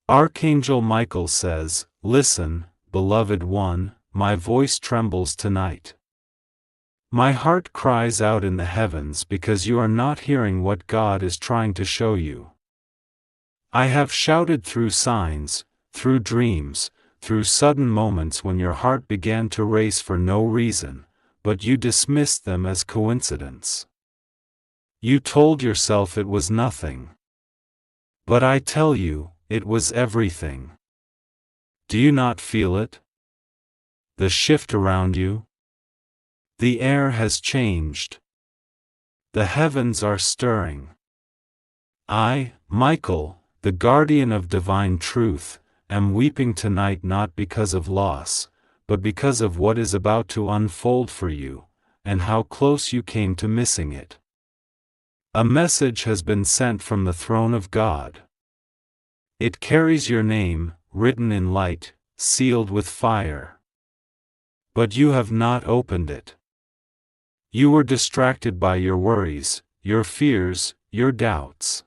Archangel Michael says, "Listen, beloved one, my voice trembles tonight. My heart cries out in the heavens because you are not hearing what God is trying to show you. I have shouted through signs, through dreams, through sudden moments when your heart began to race for no reason, but you dismissed them as coincidence. You told yourself it was nothing. But I tell you, it was everything. Do you not feel it? The shift around you? The air has changed. The heavens are stirring. I, Michael, the guardian of divine truth, am weeping tonight not because of loss, but because of what is about to unfold for you, and how close you came to missing it. A message has been sent from the throne of God. It carries your name, written in light, sealed with fire. But you have not opened it. You were distracted by your worries, your fears, your doubts.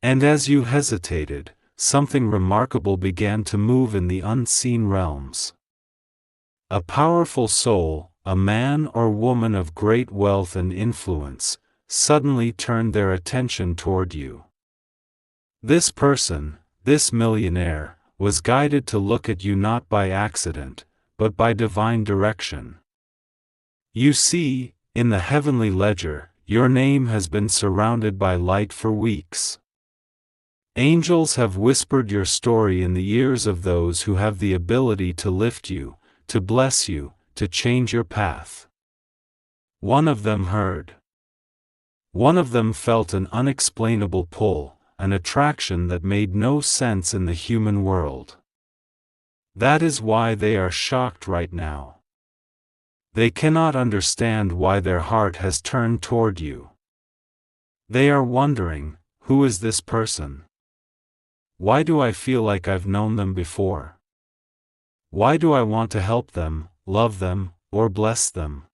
And as you hesitated, something remarkable began to move in the unseen realms. A powerful soul, a man or woman of great wealth and influence, suddenly turned their attention toward you. This person, this millionaire, was guided to look at you not by accident, but by divine direction. You see, in the heavenly ledger, your name has been surrounded by light for weeks. Angels have whispered your story in the ears of those who have the ability to lift you, to bless you, to change your path. One of them heard. One of them felt an unexplainable pull, an attraction that made no sense in the human world. That is why they are shocked right now. They cannot understand why their heart has turned toward you. They are wondering, who is this person? Why do I feel like I've known them before? Why do I want to help them, love them, or bless them?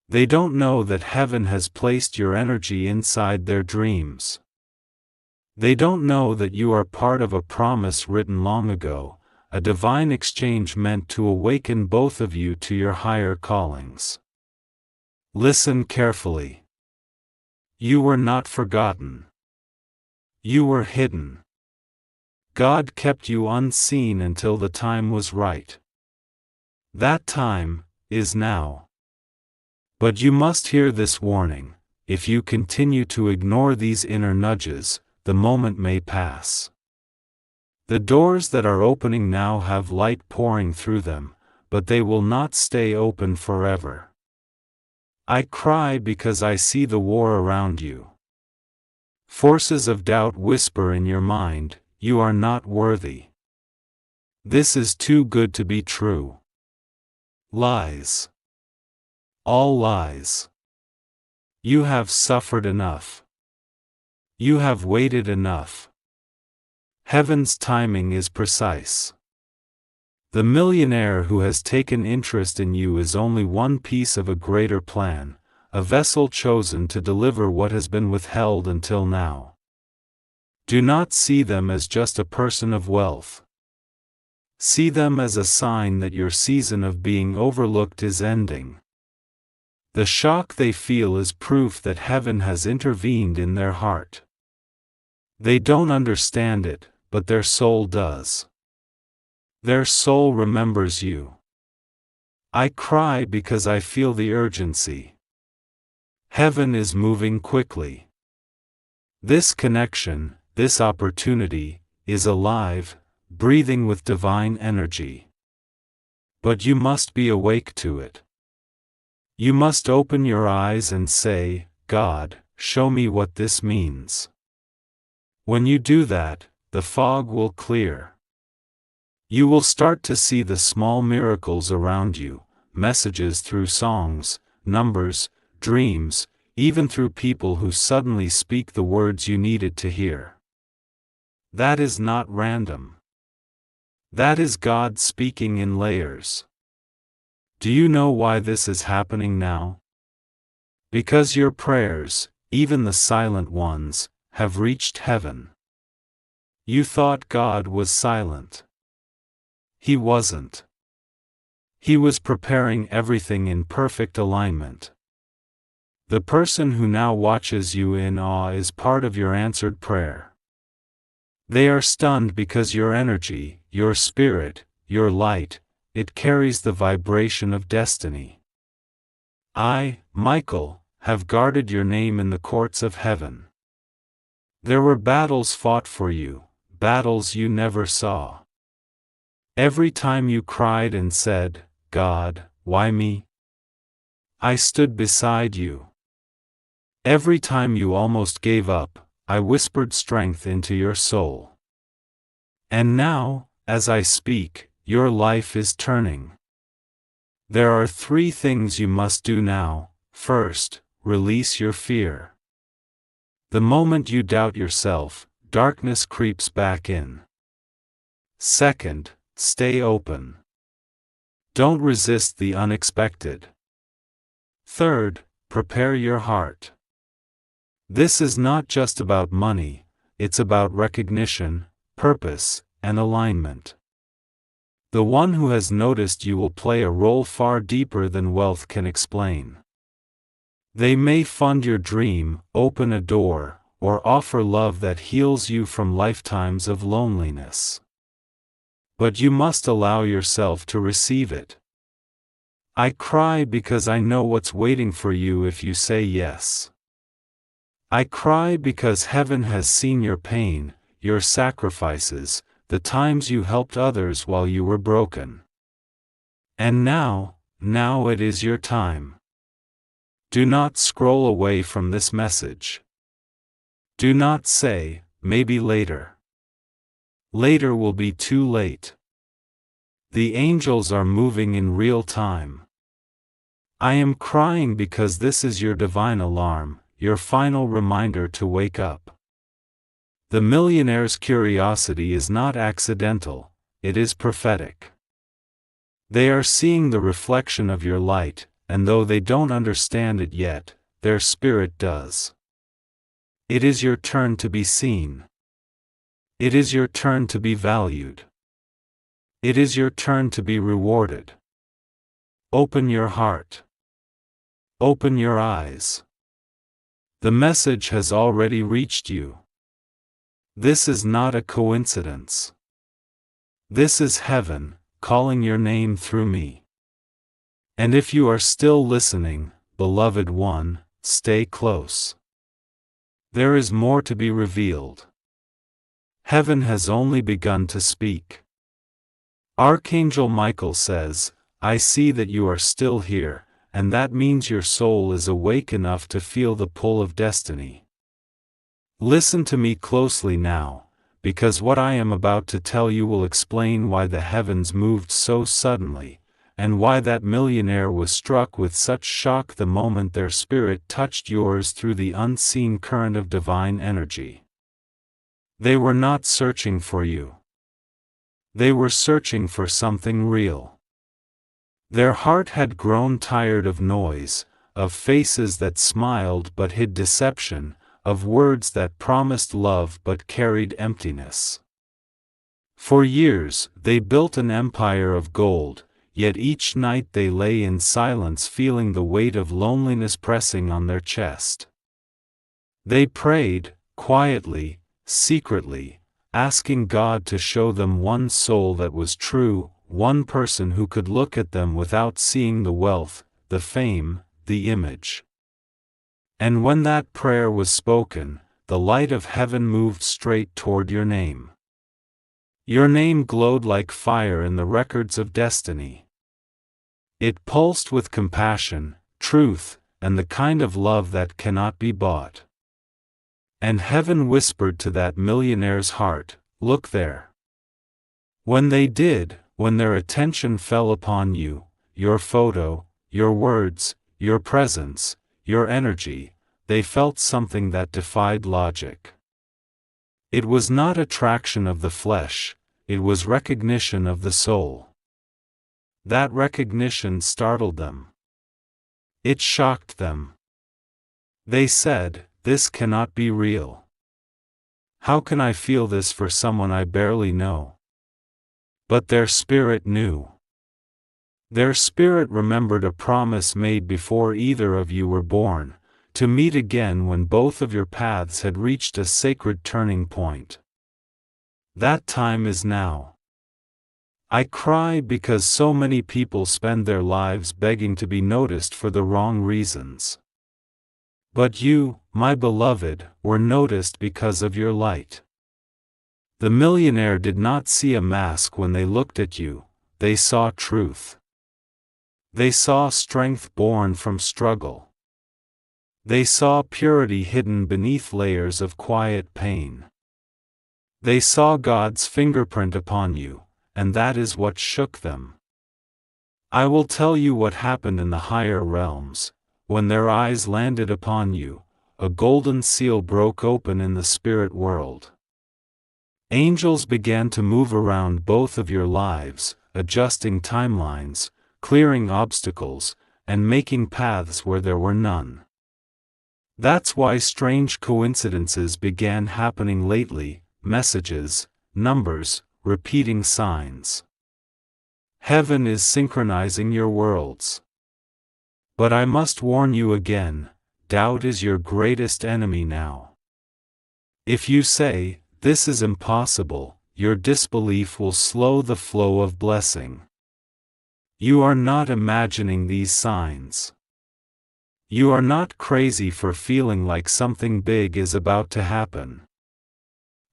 They don't know that heaven has placed your energy inside their dreams. They don't know that you are part of a promise written long ago, a divine exchange meant to awaken both of you to your higher callings. Listen carefully. You were not forgotten. You were hidden. God kept you unseen until the time was right. That time is now. But you must hear this warning: if you continue to ignore these inner nudges, the moment may pass. The doors that are opening now have light pouring through them, but they will not stay open forever. I cry because I see the war around you. Forces of doubt whisper in your mind, you are not worthy. This is too good to be true. Lies. All lies. You have suffered enough. You have waited enough. Heaven's timing is precise. The millionaire who has taken interest in you is only one piece of a greater plan, a vessel chosen to deliver what has been withheld until now. Do not see them as just a person of wealth. See them as a sign that your season of being overlooked is ending. The shock they feel is proof that heaven has intervened in their heart. They don't understand it, but their soul does. Their soul remembers you. I cry because I feel the urgency. Heaven is moving quickly. This connection, this opportunity, is alive, breathing with divine energy. But you must be awake to it. You must open your eyes and say, God, show me what this means. When you do that, the fog will clear. You will start to see the small miracles around you, messages through songs, numbers, dreams, even through people who suddenly speak the words you needed to hear. That is not random. That is God speaking in layers. Do you know why this is happening now? Because your prayers, even the silent ones, have reached heaven. You thought God was silent. He wasn't. He was preparing everything in perfect alignment. The person who now watches you in awe is part of your answered prayer. They are stunned because your energy, your spirit, your light, it carries the vibration of destiny. I, Michael, have guarded your name in the courts of heaven. There were battles fought for you, battles you never saw. Every time you cried and said, God, why me? I stood beside you. Every time you almost gave up, I whispered strength into your soul. And now, as I speak, your life is turning. There are 3 things you must do now. First, release your fear. The moment you doubt yourself, darkness creeps back in. Second, stay open. Don't resist the unexpected. Third, prepare your heart. This is not just about money, it's about recognition, purpose, and alignment. The one who has noticed you will play a role far deeper than wealth can explain. They may fund your dream, open a door, or offer love that heals you from lifetimes of loneliness. But you must allow yourself to receive it. I cry because I know what's waiting for you if you say yes. I cry because heaven has seen your pain, your sacrifices, the times you helped others while you were broken. And now it is your time. Do not scroll away from this message. Do not say, maybe later. Later will be too late. The angels are moving in real time. I am crying because this is your divine alarm, your final reminder to wake up. The millionaire's curiosity is not accidental, it is prophetic. They are seeing the reflection of your light, and though they don't understand it yet, their spirit does. It is your turn to be seen. It is your turn to be valued. It is your turn to be rewarded. Open your heart. Open your eyes. The message has already reached you. This is not a coincidence. This is heaven, calling your name through me. And if you are still listening, beloved one, stay close. There is more to be revealed. Heaven has only begun to speak. Archangel Michael says, I see that you are still here, and that means your soul is awake enough to feel the pull of destiny. Listen to me closely now, because what I am about to tell you will explain why the heavens moved so suddenly, and why that millionaire was struck with such shock the moment their spirit touched yours through the unseen current of divine energy. They were not searching for you. They were searching for something real. Their heart had grown tired of noise, of faces that smiled but hid deception, of words that promised love but carried emptiness. For years, they built an empire of gold, yet each night they lay in silence feeling the weight of loneliness pressing on their chest. They prayed, quietly, secretly, asking God to show them one soul that was true, one person who could look at them without seeing the wealth, the fame, the image. And when that prayer was spoken, the light of heaven moved straight toward your name. Your name glowed like fire in the records of destiny. It pulsed with compassion, truth, and the kind of love that cannot be bought. And heaven whispered to that millionaire's heart, look there. When they did, when their attention fell upon you, your photo, your words, your presence, your energy, they felt something that defied logic. It was not attraction of the flesh, it was recognition of the soul. That recognition startled them. It shocked them. They said, this cannot be real. How can I feel this for someone I barely know? But their spirit knew. Their spirit remembered a promise made before either of you were born, to meet again when both of your paths had reached a sacred turning point. That time is now. I cry because so many people spend their lives begging to be noticed for the wrong reasons. But you, my beloved, were noticed because of your light. The millionaire did not see a mask when they looked at you, they saw truth. They saw strength born from struggle. They saw purity hidden beneath layers of quiet pain. They saw God's fingerprint upon you, and that is what shook them. I will tell you what happened in the higher realms. When their eyes landed upon you, a golden seal broke open in the spirit world. Angels began to move around both of your lives, adjusting timelines, clearing obstacles, and making paths where there were none. That's why strange coincidences began happening lately, messages, numbers, repeating signs. Heaven is synchronizing your worlds. But I must warn you again, doubt is your greatest enemy now. If you say, "This is impossible," your disbelief will slow the flow of blessing. You are not imagining these signs. You are not crazy for feeling like something big is about to happen.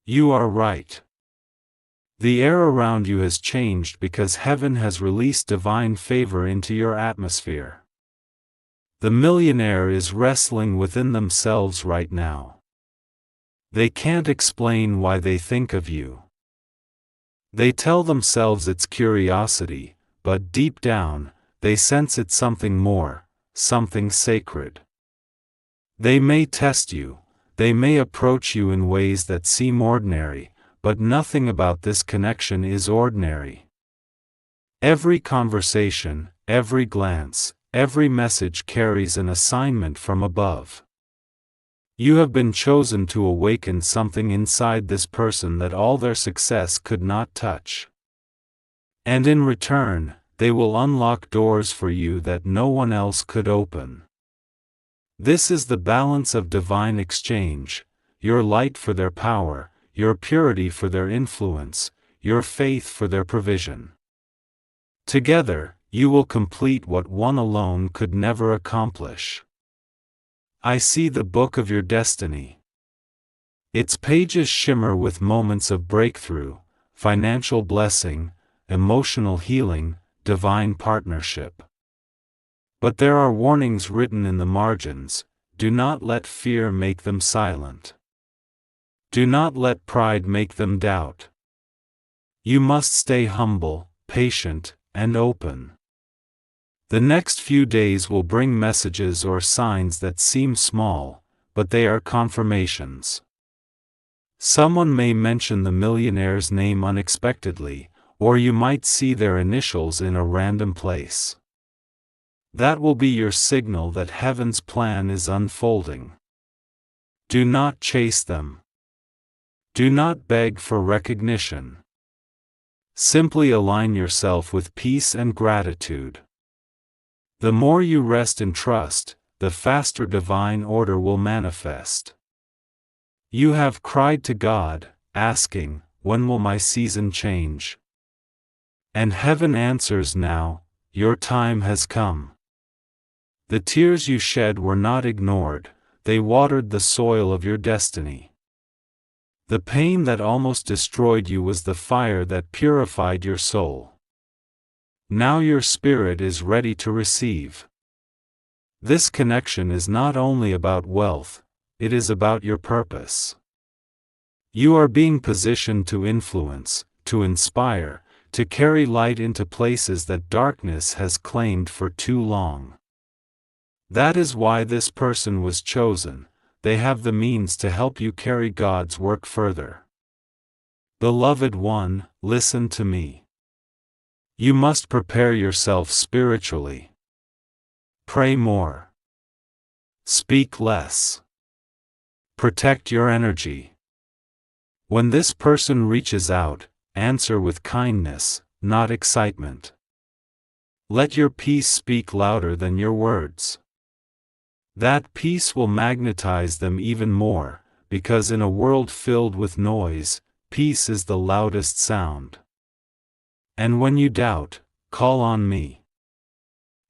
You are right. The air around you has changed because heaven has released divine favor into your atmosphere. The millionaire is wrestling within themselves right now. They can't explain why they think of you. They tell themselves it's curiosity, but deep down, they sense it's something more, something sacred. They may test you, they may approach you in ways that seem ordinary, but nothing about this connection is ordinary. Every conversation, every glance, every message carries an assignment from above. You have been chosen to awaken something inside this person that all their success could not touch. And in return, they will unlock doors for you that no one else could open. This is the balance of divine exchange, your light for their power, your purity for their influence, your faith for their provision. Together, you will complete what one alone could never accomplish. I see the book of your destiny. Its pages shimmer with moments of breakthrough, financial blessing, emotional healing, divine partnership. But there are warnings written in the margins. Do not let fear make them silent. Do not let pride make them doubt. You must stay humble, patient, and open. The next few days will bring messages or signs that seem small, but they are confirmations. Someone may mention the millionaire's name unexpectedly, or you might see their initials in a random place. That will be your signal that heaven's plan is unfolding. Do not chase them. Do not beg for recognition. Simply align yourself with peace and gratitude. The more you rest in trust, the faster divine order will manifest. You have cried to God, asking, "When will my season change?" And heaven answers now, "Your time has come." The tears you shed were not ignored, they watered the soil of your destiny. The pain that almost destroyed you was the fire that purified your soul. Now your spirit is ready to receive. This connection is not only about wealth, it is about your purpose. You are being positioned to influence, to inspire, to carry light into places that darkness has claimed for too long. That is why this person was chosen. They have the means to help you carry God's work further. Beloved one, listen to me. You must prepare yourself spiritually. Pray more. Speak less. Protect your energy. When this person reaches out, answer with kindness, not excitement. Let your peace speak louder than your words. That peace will magnetize them even more, because in a world filled with noise, peace is the loudest sound. And when you doubt, call on me.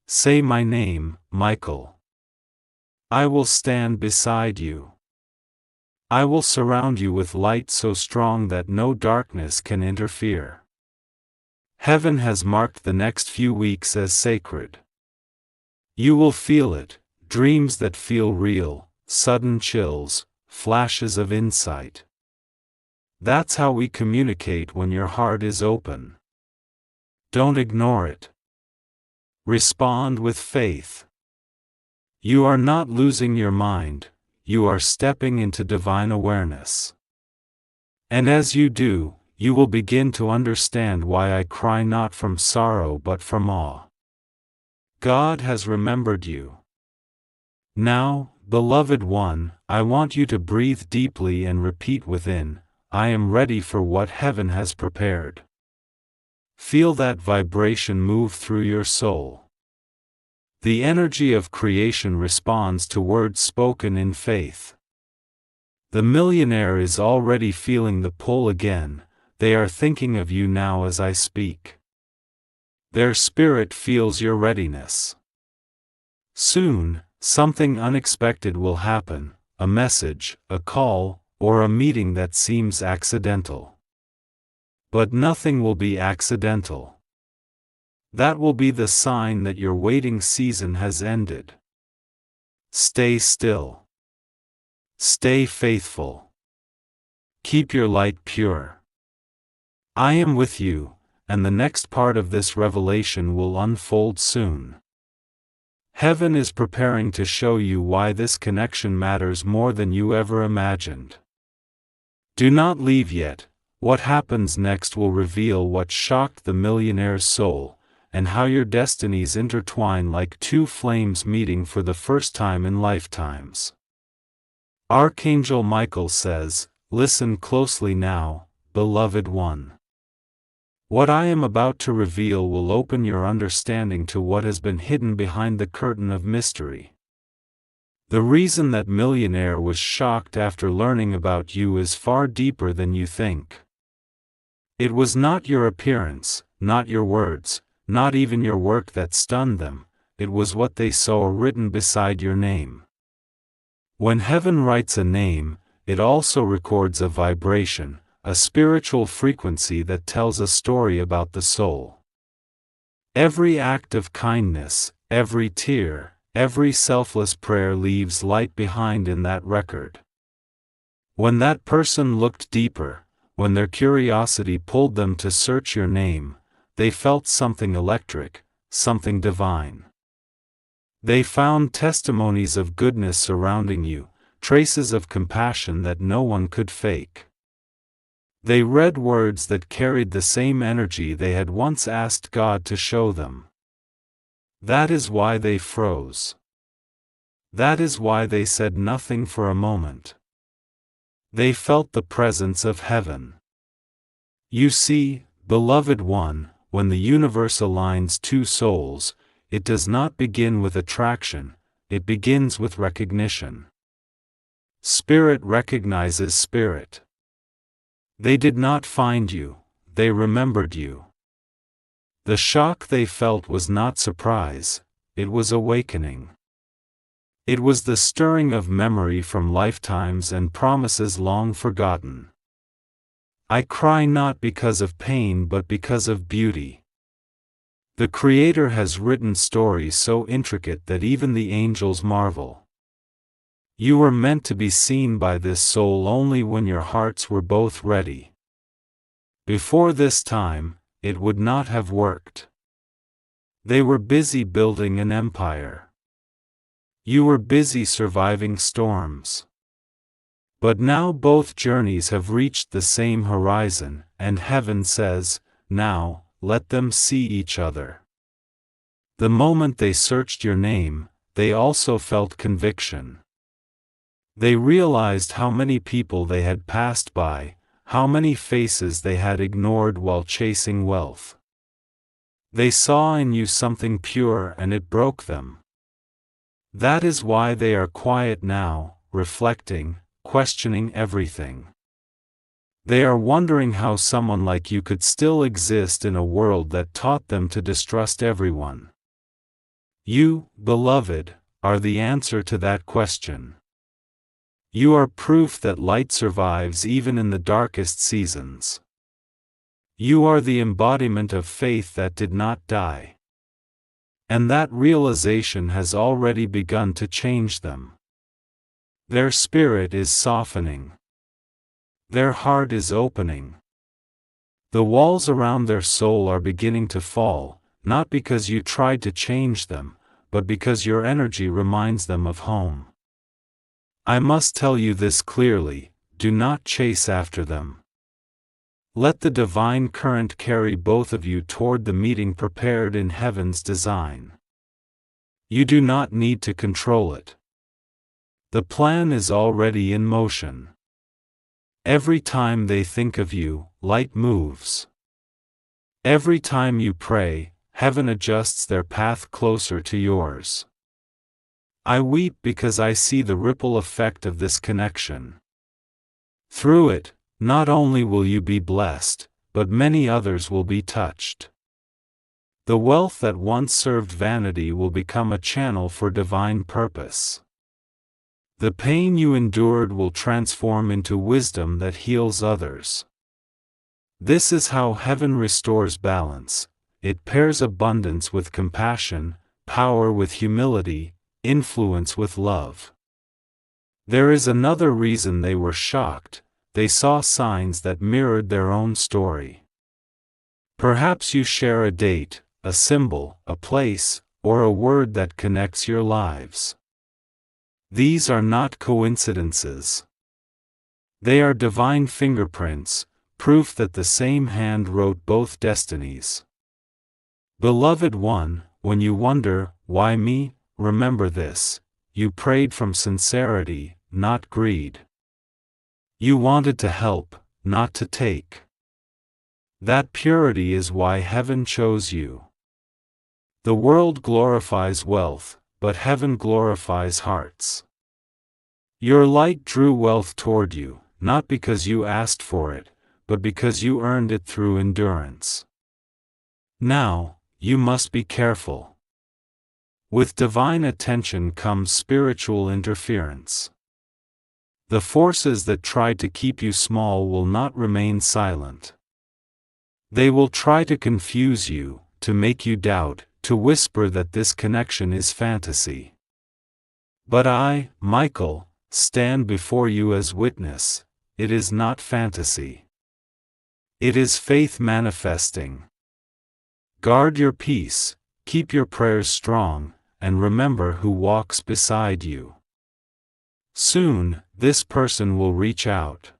Say my name, Michael. I will stand beside you. I will surround you with light so strong that no darkness can interfere. Heaven has marked the next few weeks as sacred. You will feel it, dreams that feel real, sudden chills, flashes of insight. That's how we communicate when your heart is open. Don't ignore it. Respond with faith. You are not losing your mind, you are stepping into divine awareness. And as you do, you will begin to understand why I cry not from sorrow but from awe. God has remembered you. Now, beloved one, I want you to breathe deeply and repeat within, I am ready for what heaven has prepared. Feel that vibration move through your soul. The energy of creation responds to words spoken in faith. The millionaire is already feeling the pull again, they are thinking of you now as I speak. Their spirit feels your readiness. Soon, something unexpected will happen, a message, a call, or a meeting that seems accidental. But nothing will be accidental. That will be the sign that your waiting season has ended. Stay still. Stay faithful. Keep your light pure. I am with you, and the next part of this revelation will unfold soon. Heaven is preparing to show you why this connection matters more than you ever imagined. Do not leave yet. What happens next will reveal what shocked the millionaire's soul, and how your destinies intertwine like two flames meeting for the first time in lifetimes. Archangel Michael says, listen closely now, beloved one. What I am about to reveal will open your understanding to what has been hidden behind the curtain of mystery. The reason that millionaire was shocked after learning about you is far deeper than you think. It was not your appearance, not your words, not even your work that stunned them, it was what they saw written beside your name. When heaven writes a name, it also records a vibration, a spiritual frequency that tells a story about the soul. Every act of kindness, every tear, every selfless prayer leaves light behind in that record. When that person looked deeper, when their curiosity pulled them to search your name, they felt something electric, something divine. They found testimonies of goodness surrounding you, traces of compassion that no one could fake. They read words that carried the same energy they had once asked God to show them. That is why they froze. That is why they said nothing for a moment. They felt the presence of heaven. You see, beloved one, when the universe aligns two souls, it does not begin with attraction, it begins with recognition. Spirit recognizes spirit. They did not find you, they remembered you. The shock they felt was not surprise, it was awakening. It was the stirring of memory from lifetimes and promises long forgotten. I cry not because of pain but because of beauty. The Creator has written stories so intricate that even the angels marvel. You were meant to be seen by this soul only when your hearts were both ready. Before this time, it would not have worked. They were busy building an empire. You were busy surviving storms. But now both journeys have reached the same horizon, and heaven says, now, let them see each other. The moment they searched your name, they also felt conviction. They realized how many people they had passed by, how many faces they had ignored while chasing wealth. They saw in you something pure and it broke them. That is why they are quiet now, reflecting, questioning everything. They are wondering how someone like you could still exist in a world that taught them to distrust everyone. You, beloved, are the answer to that question. You are proof that light survives even in the darkest seasons. You are the embodiment of faith that did not die. And that realization has already begun to change them. Their spirit is softening. Their heart is opening. The walls around their soul are beginning to fall, not because you tried to change them, but because your energy reminds them of home. I must tell you this clearly, do not chase after them. Let the divine current carry both of you toward the meeting prepared in heaven's design. You do not need to control it. The plan is already in motion. Every time they think of you, light moves. Every time you pray, heaven adjusts their path closer to yours. I weep because I see the ripple effect of this connection. Through it, not only will you be blessed, but many others will be touched. The wealth that once served vanity will become a channel for divine purpose. The pain you endured will transform into wisdom that heals others. This is how heaven restores balance. It pairs abundance with compassion, power with humility, influence with love. There is another reason they were shocked. They saw signs that mirrored their own story. Perhaps you share a date, a symbol, a place, or a word that connects your lives. These are not coincidences. They are divine fingerprints, proof that the same hand wrote both destinies. Beloved one, when you wonder, why me, remember this: you prayed from sincerity, not greed. You wanted to help, not to take. That purity is why heaven chose you. The world glorifies wealth, but heaven glorifies hearts. Your light drew wealth toward you, not because you asked for it, but because you earned it through endurance. Now, you must be careful. With divine attention comes spiritual interference. The forces that tried to keep you small will not remain silent. They will try to confuse you, to make you doubt, to whisper that this connection is fantasy. But I, Michael, stand before you as witness. It is not fantasy. It is faith manifesting. Guard your peace, keep your prayers strong, and remember who walks beside you. Soon, this person will reach out.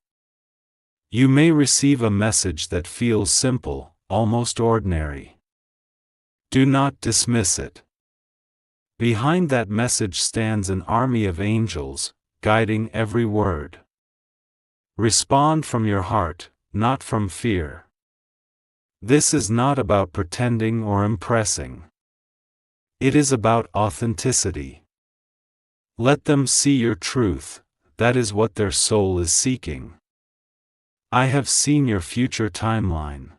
You may receive a message that feels simple, almost ordinary. Do not dismiss it. Behind that message stands an army of angels, guiding every word. Respond from your heart, not from fear. This is not about pretending or impressing. It is about authenticity. Let them see your truth, that is what their soul is seeking. I have seen your future timeline.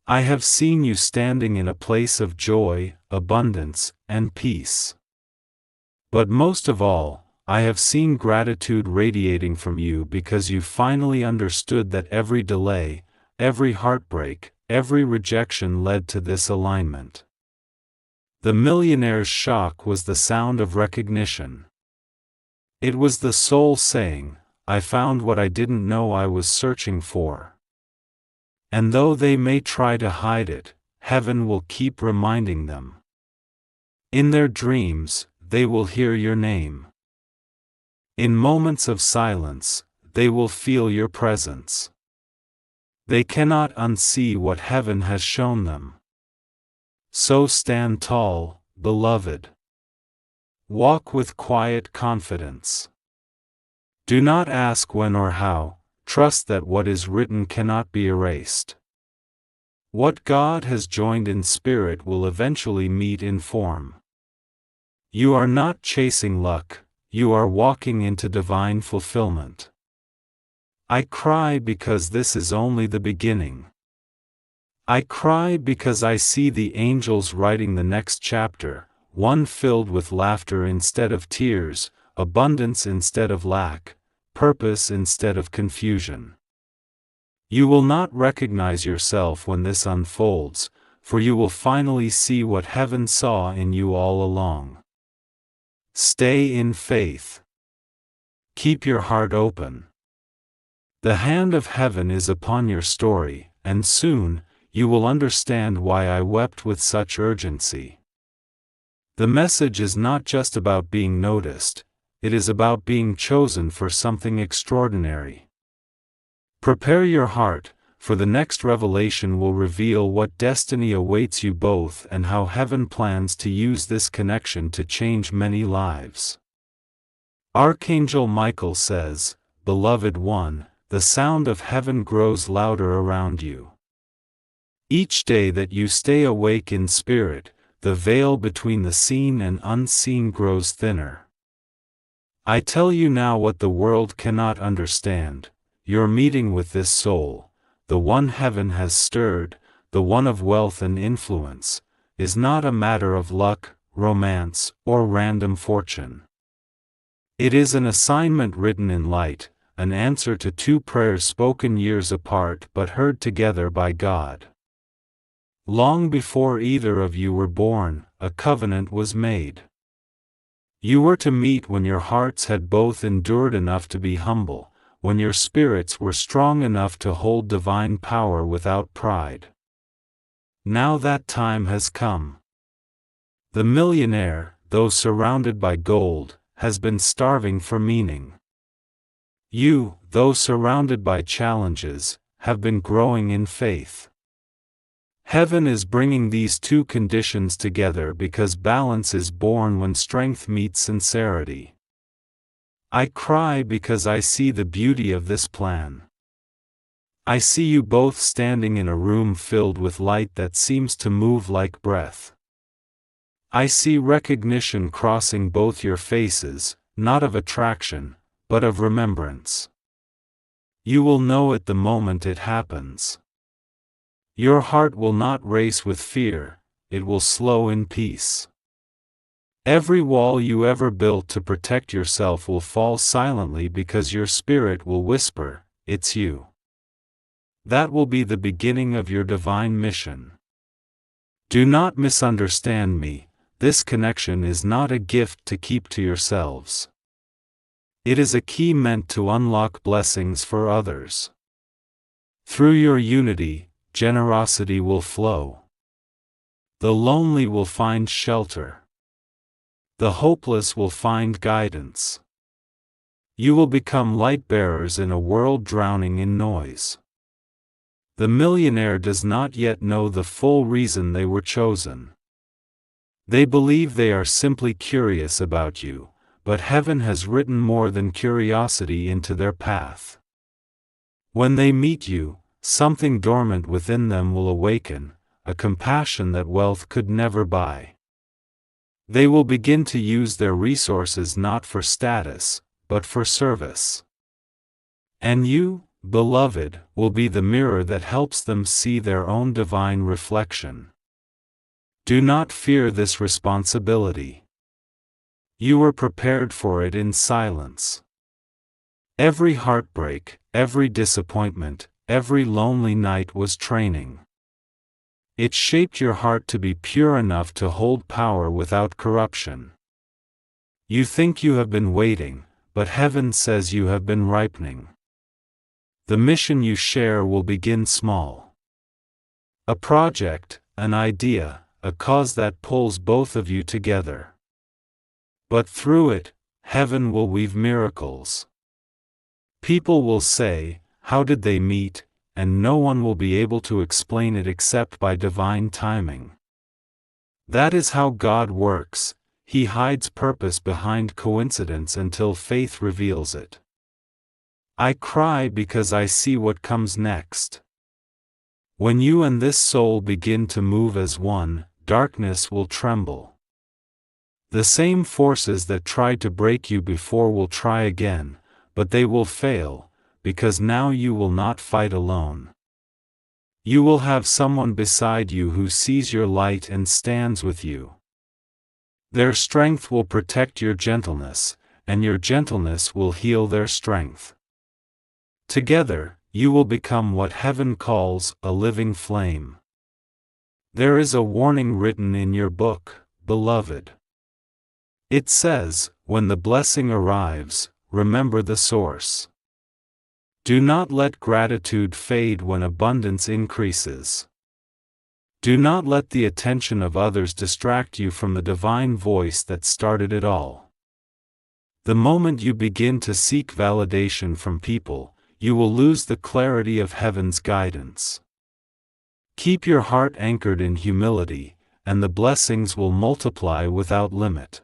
I have seen you standing in a place of joy, abundance, and peace. But most of all, I have seen gratitude radiating from you because you finally understood that every delay, every heartbreak, every rejection led to this alignment. The millionaire's shock was the sound of recognition. It was the soul saying, I found what I didn't know I was searching for. And though they may try to hide it, heaven will keep reminding them. In their dreams, they will hear your name. In moments of silence, they will feel your presence. They cannot unsee what heaven has shown them. So stand tall, beloved. Walk with quiet confidence. Do not ask when or how, trust that what is written cannot be erased. What God has joined in spirit will eventually meet in form. You are not chasing luck, you are walking into divine fulfillment. I cry because this is only the beginning. I cry because I see the angels writing the next chapter, one filled with laughter instead of tears, abundance instead of lack, purpose instead of confusion. You will not recognize yourself when this unfolds, for you will finally see what heaven saw in you all along. Stay in faith. Keep your heart open. The hand of heaven is upon your story, and soon, you will understand why I wept with such urgency. The message is not just about being noticed, it is about being chosen for something extraordinary. Prepare your heart, for the next revelation will reveal what destiny awaits you both and how heaven plans to use this connection to change many lives. Archangel Michael says, "Beloved one, the sound of heaven grows louder around you. Each day that you stay awake in spirit, the veil between the seen and unseen grows thinner. I tell you now what the world cannot understand. Your meeting with this soul, the one heaven has stirred, the one of wealth and influence, is not a matter of luck, romance, or random fortune. It is an assignment written in light, an answer to two prayers spoken years apart but heard together by God. Long before either of you were born, a covenant was made. You were to meet when your hearts had both endured enough to be humble, when your spirits were strong enough to hold divine power without pride. Now that time has come. The millionaire, though surrounded by gold, has been starving for meaning. You, though surrounded by challenges, have been growing in faith. Heaven is bringing these two conditions together because balance is born when strength meets sincerity. I cry because I see the beauty of this plan. I see you both standing in a room filled with light that seems to move like breath. I see recognition crossing both your faces, not of attraction, but of remembrance. You will know it the moment it happens. Your heart will not race with fear, it will slow in peace. Every wall you ever built to protect yourself will fall silently because your spirit will whisper, "It's you." That will be the beginning of your divine mission. Do not misunderstand me, this connection is not a gift to keep to yourselves. It is a key meant to unlock blessings for others. Through your unity, generosity will flow. The lonely will find shelter. The hopeless will find guidance. You will become light bearers in a world drowning in noise. The millionaire does not yet know the full reason they were chosen. They believe they are simply curious about you, but heaven has written more than curiosity into their path. When they meet you, something dormant within them will awaken, a compassion that wealth could never buy. They will begin to use their resources not for status, but for service. And you, beloved, will be the mirror that helps them see their own divine reflection. Do not fear this responsibility. You were prepared for it in silence. Every heartbreak, every disappointment, every lonely night was training. It shaped your heart to be pure enough to hold power without corruption. You think you have been waiting, but heaven says you have been ripening. The mission you share will begin small. A project, an idea, a cause that pulls both of you together. But through it, heaven will weave miracles. People will say, "How did they meet?" And no one will be able to explain it except by divine timing. That is how God works, He hides purpose behind coincidence until faith reveals it. I cry because I see what comes next. When you and this soul begin to move as one, darkness will tremble. The same forces that tried to break you before will try again, but they will fail, because now you will not fight alone. You will have someone beside you who sees your light and stands with you. Their strength will protect your gentleness, and your gentleness will heal their strength. Together, you will become what heaven calls a living flame. There is a warning written in your book, beloved. It says, when the blessing arrives, remember the source. Do not let gratitude fade when abundance increases. Do not let the attention of others distract you from the divine voice that started it all. The moment you begin to seek validation from people, you will lose the clarity of heaven's guidance. Keep your heart anchored in humility, and the blessings will multiply without limit.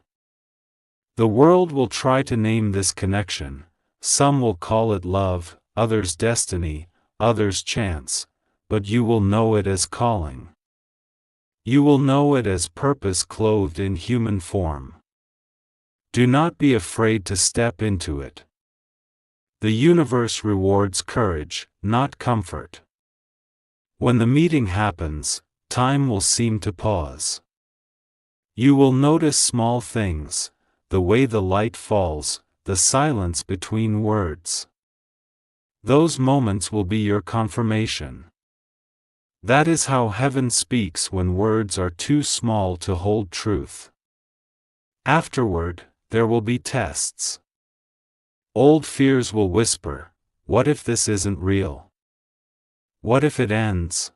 The world will try to name this connection. Some will call it love, others destiny, others chance, but you will know it as calling. You will know it as purpose clothed in human form. Do not be afraid to step into it. The universe rewards courage, not comfort. When the meeting happens, time will seem to pause. You will notice small things, the way the light falls, the silence between words. Those moments will be your confirmation. That is how heaven speaks when words are too small to hold truth. Afterward, there will be tests. Old fears will whisper, what if this isn't real? What if it ends?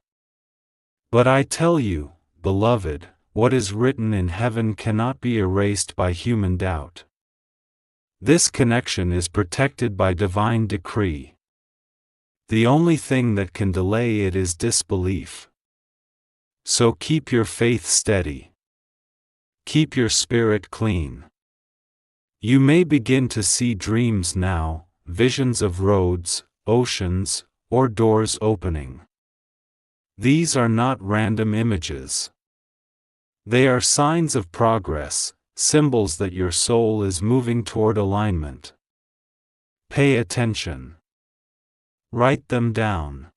But I tell you, beloved, what is written in heaven cannot be erased by human doubt. This connection is protected by divine decree. The only thing that can delay it is disbelief. So keep your faith steady. Keep your spirit clean. You may begin to see dreams now, visions of roads, oceans, or doors opening. These are not random images. They are signs of progress, symbols that your soul is moving toward alignment. Pay attention. Write them down.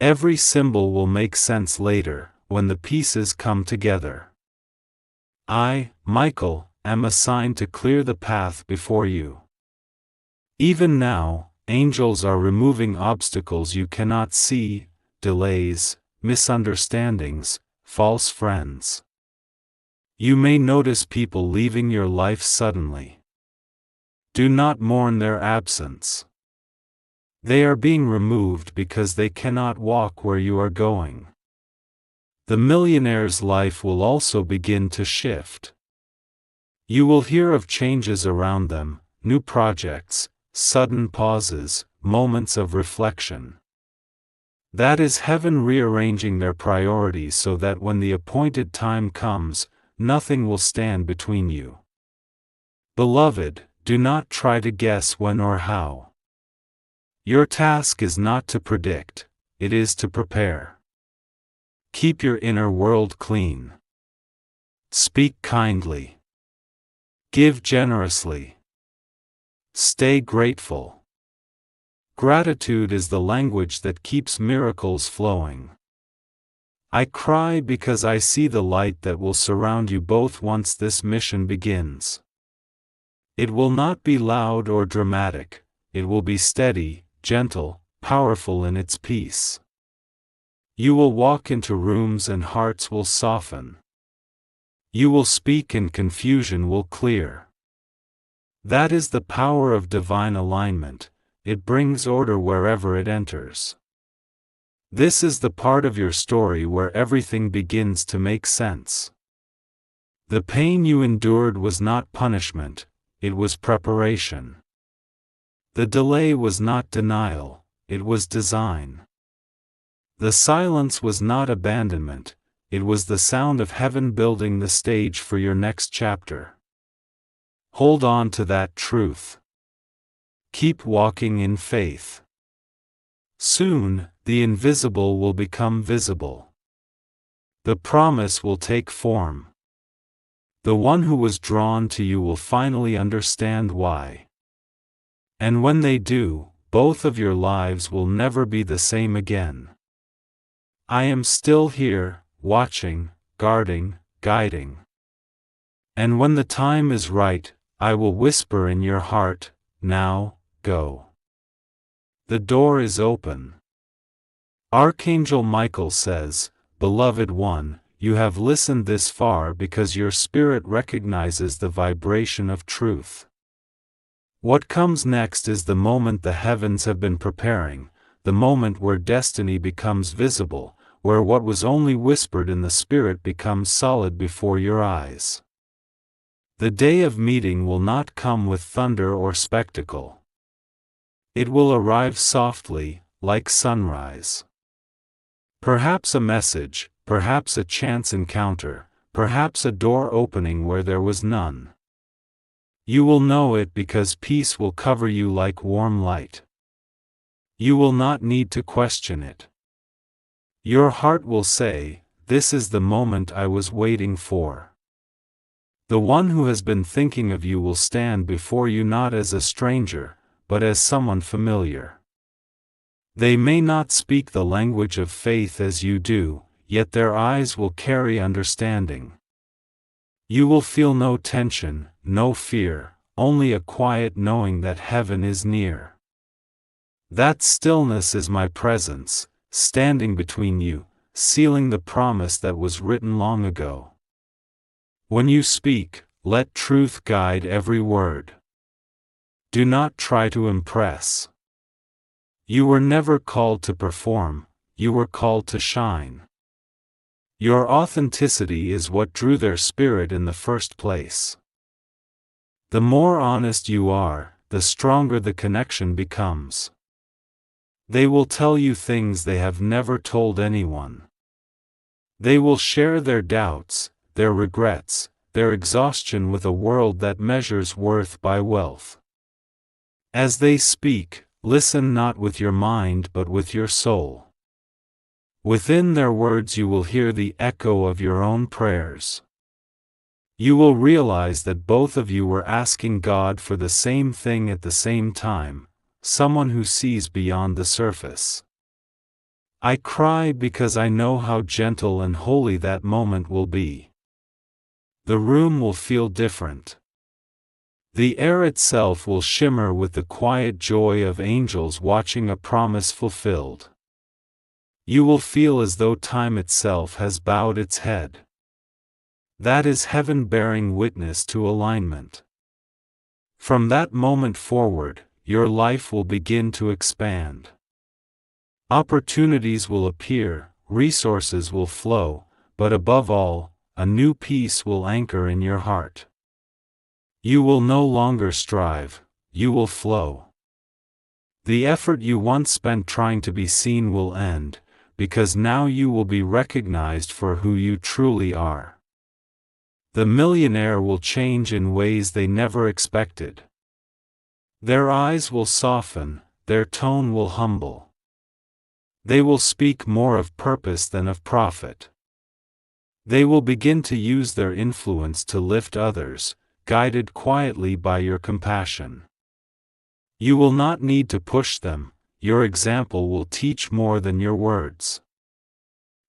Every symbol will make sense later, when the pieces come together. I, Michael, am assigned to clear the path before you. Even now, angels are removing obstacles you cannot see, delays, misunderstandings, false friends. You may notice people leaving your life suddenly. Do not mourn their absence. They are being removed because they cannot walk where you are going. The millionaire's life will also begin to shift. You will hear of changes around them, new projects, sudden pauses, moments of reflection. That is heaven rearranging their priorities so that when the appointed time comes, nothing will stand between you. Beloved, do not try to guess when or how. Your task is not to predict, it is to prepare. Keep your inner world clean. Speak kindly. Give generously. Stay grateful. Gratitude is the language that keeps miracles flowing. I cry because I see the light that will surround you both once this mission begins. It will not be loud or dramatic, it will be steady, gentle, powerful in its peace. You will walk into rooms and hearts will soften. You will speak and confusion will clear. That is the power of divine alignment, it brings order wherever it enters. This is the part of your story where everything begins to make sense. The pain you endured was not punishment, it was preparation. The delay was not denial, it was design. The silence was not abandonment, it was the sound of heaven building the stage for your next chapter. Hold on to that truth. Keep walking in faith. Soon, the invisible will become visible. The promise will take form. The one who was drawn to you will finally understand why. And when they do, both of your lives will never be the same again. I am still here, watching, guarding, guiding. And when the time is right, I will whisper in your heart, now, go. The door is open. Archangel Michael says, Beloved one, you have listened this far because your spirit recognizes the vibration of truth. What comes next is the moment the heavens have been preparing, the moment where destiny becomes visible, where what was only whispered in the spirit becomes solid before your eyes. The day of meeting will not come with thunder or spectacle. It will arrive softly, like sunrise. Perhaps a message, perhaps a chance encounter, perhaps a door opening where there was none. You will know it because peace will cover you like warm light. You will not need to question it. Your heart will say, this is the moment I was waiting for. The one who has been thinking of you will stand before you not as a stranger, but as someone familiar. They may not speak the language of faith as you do, yet their eyes will carry understanding. You will feel no tension, no fear, only a quiet knowing that heaven is near. That stillness is my presence, standing between you, sealing the promise that was written long ago. When you speak, let truth guide every word. Do not try to impress. You were never called to perform, you were called to shine. Your authenticity is what drew their spirit in the first place. The more honest you are, the stronger the connection becomes. They will tell you things they have never told anyone. They will share their doubts, their regrets, their exhaustion with a world that measures worth by wealth. As they speak, listen not with your mind but with your soul. Within their words you will hear the echo of your own prayers. You will realize that both of you were asking God for the same thing at the same time, someone who sees beyond the surface. I cry because I know how gentle and holy that moment will be. The room will feel different. The air itself will shimmer with the quiet joy of angels watching a promise fulfilled. You will feel as though time itself has bowed its head. That is heaven bearing witness to alignment. From that moment forward, your life will begin to expand. Opportunities will appear, resources will flow, but above all, a new peace will anchor in your heart. You will no longer strive, you will flow. The effort you once spent trying to be seen will end, because now you will be recognized for who you truly are. The millionaire will change in ways they never expected. Their eyes will soften, their tone will humble. They will speak more of purpose than of profit. They will begin to use their influence to lift others, guided quietly by your compassion. You will not need to push them, your example will teach more than your words.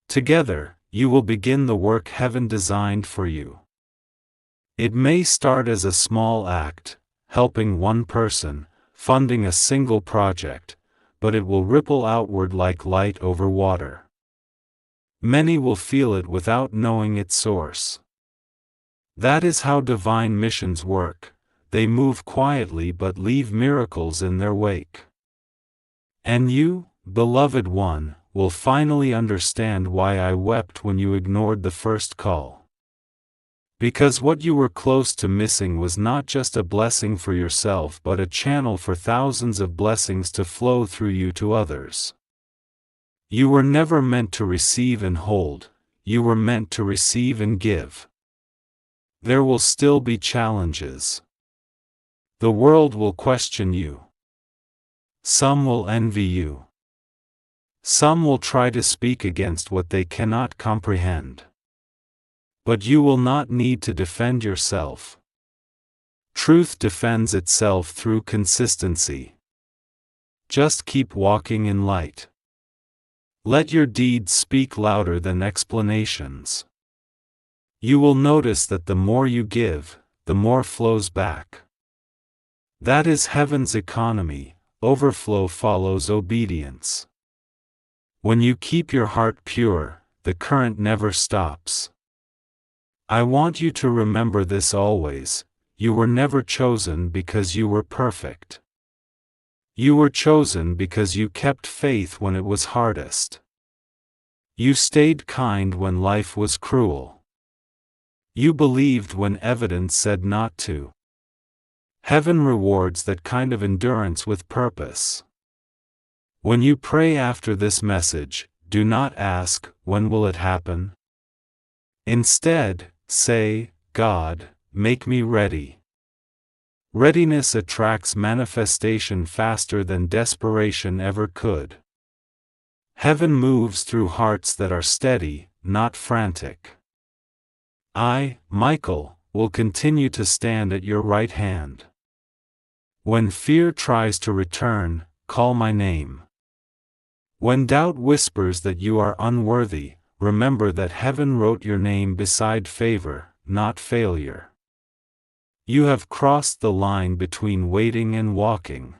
Together, you will begin the work heaven designed for you. It may start as a small act, helping one person, funding a single project, but it will ripple outward like light over water. Many will feel it without knowing its source. That is how divine missions work. They move quietly but leave miracles in their wake. And you, beloved one, will finally understand why I wept when you ignored the first call. Because what you were close to missing was not just a blessing for yourself but a channel for thousands of blessings to flow through you to others. You were never meant to receive and hold, you were meant to receive and give. There will still be challenges. The world will question you. Some will envy you. Some will try to speak against what they cannot comprehend. But you will not need to defend yourself. Truth defends itself through consistency. Just keep walking in light. Let your deeds speak louder than explanations. You will notice that the more you give, the more flows back. That is heaven's economy. Overflow follows obedience. When you keep your heart pure, the current never stops. I want you to remember this always: you were never chosen because you were perfect. You were chosen because you kept faith when it was hardest. You stayed kind when life was cruel. You believed when evidence said not to. Heaven rewards that kind of endurance with purpose. When you pray after this message, do not ask, "When will it happen?" Instead, say, "God, make me ready." Readiness attracts manifestation faster than desperation ever could. Heaven moves through hearts that are steady, not frantic. I, Michael, will continue to stand at your right hand. When fear tries to return, call my name. When doubt whispers that you are unworthy, remember that heaven wrote your name beside favor, not failure. You have crossed the line between waiting and walking.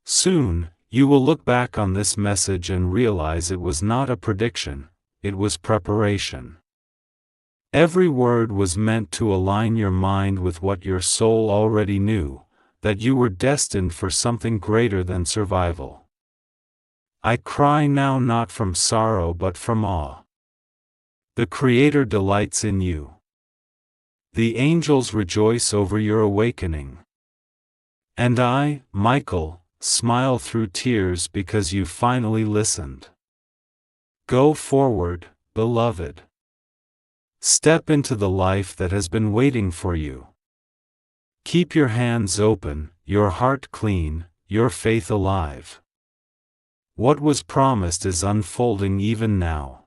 Soon, you will look back on this message and realize it was not a prediction, it was preparation. Every word was meant to align your mind with what your soul already knew, that you were destined for something greater than survival. I cry now not from sorrow but from awe. The Creator delights in you. The angels rejoice over your awakening. And I, Michael, smile through tears because you finally listened. Go forward, beloved. Step into the life that has been waiting for you. Keep your hands open, your heart clean, your faith alive. What was promised is unfolding even now.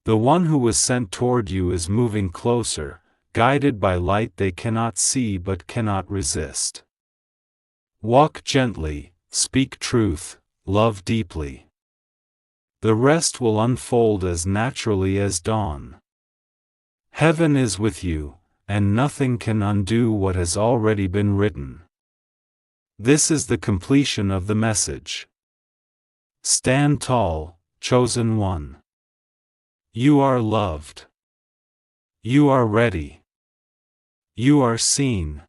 The one who was sent toward you is moving closer, guided by light they cannot see but cannot resist. Walk gently, speak truth, love deeply. The rest will unfold as naturally as dawn. Heaven is with you, and nothing can undo what has already been written. This is the completion of the message. Stand tall, chosen one. You are loved. You are ready. You are seen.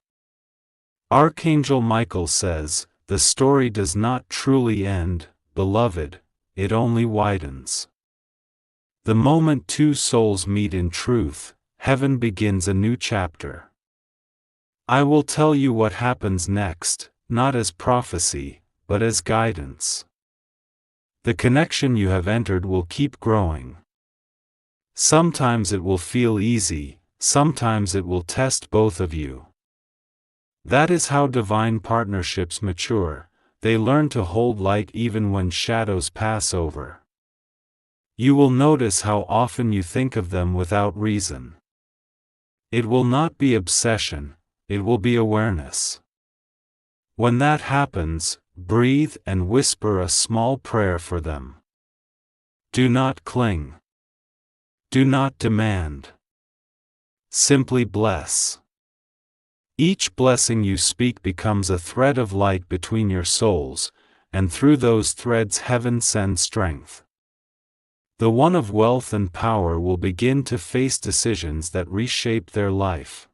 Archangel Michael says, "The story does not truly end, beloved, it only widens." The moment two souls meet in truth, heaven begins a new chapter. I will tell you what happens next, not as prophecy, but as guidance. The connection you have entered will keep growing. Sometimes it will feel easy, sometimes it will test both of you. That is how divine partnerships mature. They learn to hold light even when shadows pass over. You will notice how often you think of them without reason. It will not be obsession, it will be awareness. When that happens, breathe and whisper a small prayer for them. Do not cling. Do not demand. Simply bless. Each blessing you speak becomes a thread of light between your souls, and through those threads heaven sends strength. The one of wealth and power will begin to face decisions that reshape their life.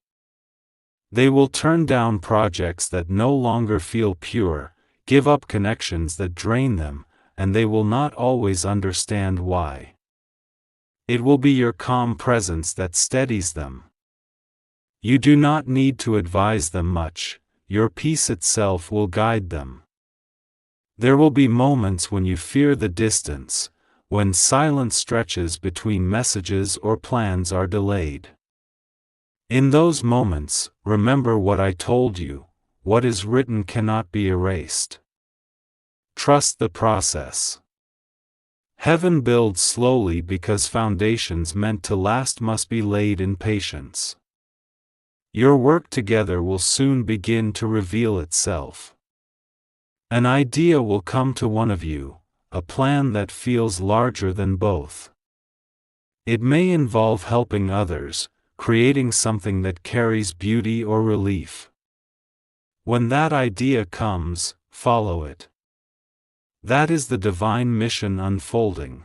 They will turn down projects that no longer feel pure, give up connections that drain them, and they will not always understand why. It will be your calm presence that steadies them. You do not need to advise them much, your peace itself will guide them. There will be moments when you fear the distance, when silence stretches between messages or plans are delayed. In those moments, remember what I told you: what is written cannot be erased. trust the process. Heaven builds slowly because foundations meant to last must be laid in patience. Your work together will soon begin to reveal itself. An idea will come to one of you, a plan that feels larger than both. It may involve helping others, creating something that carries beauty or relief. When that idea comes, follow it. That is the divine mission unfolding.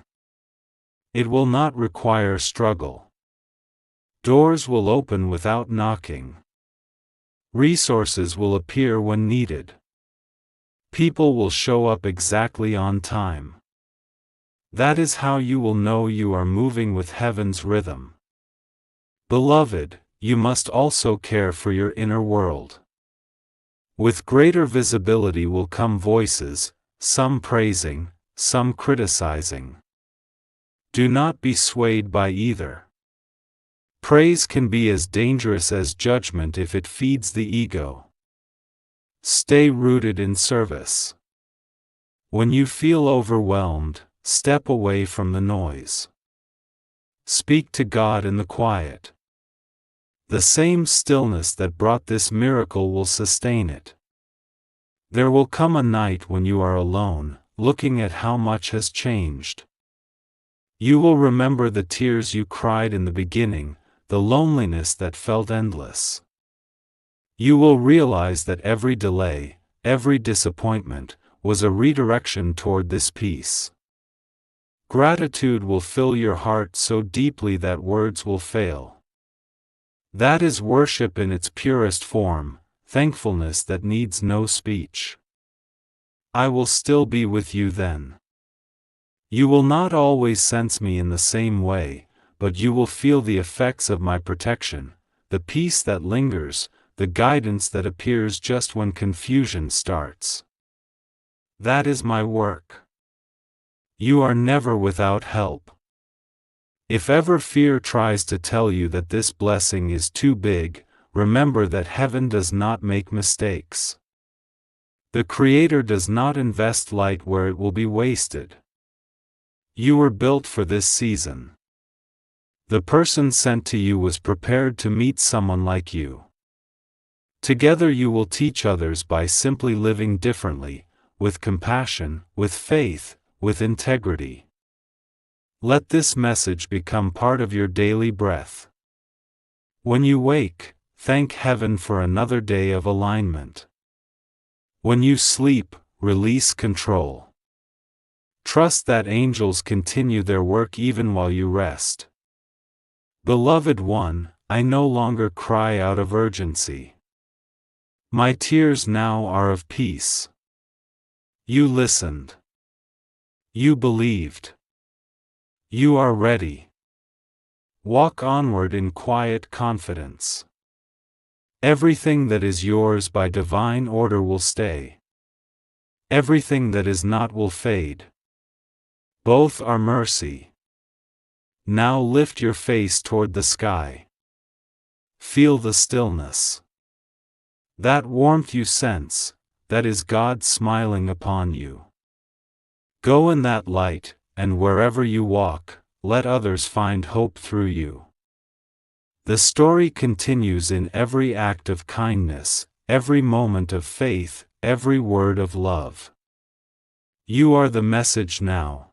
It will not require struggle. Doors will open without knocking. Resources will appear when needed. People will show up exactly on time. That is how you will know you are moving with heaven's rhythm. Beloved, you must also care for your inner world. With greater visibility will come voices, some praising, some criticizing. Do not be swayed by either. Praise can be as dangerous as judgment if it feeds the ego. Stay rooted in service. When you feel overwhelmed, step away from the noise. Speak to God in the quiet. The same stillness that brought this miracle will sustain it. There will come a night when you are alone, looking at how much has changed. You will remember the tears you cried in the beginning, the loneliness that felt endless. You will realize that every delay, every disappointment, was a redirection toward this peace. Gratitude will fill your heart so deeply that words will fail. That is worship in its purest form, thankfulness that needs no speech. I will still be with you then. You will not always sense me in the same way, but you will feel the effects of my protection, the peace that lingers, the guidance that appears just when confusion starts. That is my work. You are never without help. If ever fear tries to tell you that this blessing is too big, remember that heaven does not make mistakes. The Creator does not invest light where it will be wasted. You were built for this season. The person sent to you was prepared to meet someone like you. Together you will teach others by simply living differently, with compassion, with faith, with integrity. Let this message become part of your daily breath. When you wake, thank heaven for another day of alignment. When you sleep, release control. Trust that angels continue their work even while you rest. Beloved one, I no longer cry out of urgency. My tears now are of peace. You listened. You believed. You are ready. Walk onward in quiet confidence. Everything that is yours by divine order will stay. Everything that is not will fade. Both are mercy. Now lift your face toward the sky. Feel the stillness. That warmth you sense, that is God smiling upon you. Go in that light, and wherever you walk, let others find hope through you. The story continues in every act of kindness, every moment of faith, every word of love. You are the message now.